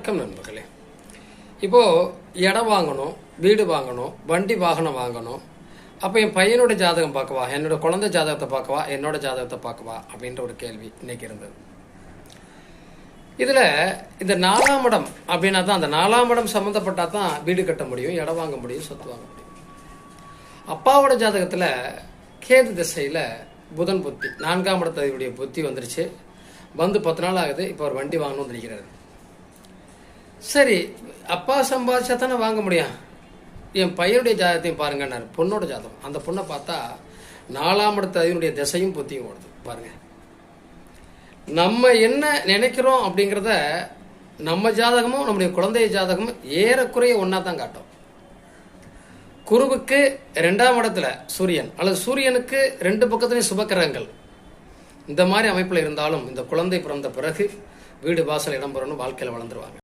வணக்கம் நண்பர்களே. இப்போது இடம் வாங்கணும், வீடு வாங்கணும், வண்டி வாகனம் வாங்கணும். அப்போ என் பையனோட ஜாதகம் பார்க்கவா, என்னோட குழந்தை ஜாதகத்தை பார்க்கவா, என்னோட ஜாதகத்தை பார்க்கவா அப்படின்ற ஒரு கேள்வி இன்னைக்கு இருந்தது. இதில் இந்த 4ஆம் இடம் அப்படின்னா தான், அந்த 4ஆம் இடம் சம்மந்தப்பட்டா தான் வீடு கட்ட முடியும், இடம் வாங்க முடியும், சொத்து வாங்க முடியும். அப்பாவோட ஜாதகத்தில் கேது திசையில் புதன் புத்தி, 4ஆம் இடத்துடைய புத்தி வந்துருச்சு. வந்து 10 நாள் ஆகுது. இப்போ ஒரு வண்டி வாங்கணும்னு நினைக்கிறாரு. சரி, அப்பா சம்பாதிச்சா தானே வாங்க முடியும். என் பையனுடைய ஜாதகத்தையும் பாருங்கன்னாரு. பொண்ணோட ஜாதகம். அந்த பொண்ணை பார்த்தா 4ஆம் இடத்தினுடைய திசையும் புத்தியும் ஓடுது. பாருங்க, நம்ம என்ன நினைக்கிறோம் அப்படிங்கிறத நம்ம ஜாதகமும் நம்முடைய குழந்தைய ஜாதகமும் ஏறக்குறைய ஒன்னா தான் காட்டும். குருவுக்கு 2ஆம் இடத்துல சூரியன், அல்லது சூரியனுக்கு 2 பக்கத்துலையும் சுபக்கிரகங்கள். இந்த மாதிரி அமைப்பில் இருந்தாலும் இந்த குழந்தை பிறந்த பிறகு வீடு வாசல் இடம் பெறணும், வாழ்க்கையில் வளர்ந்துருவாங்க.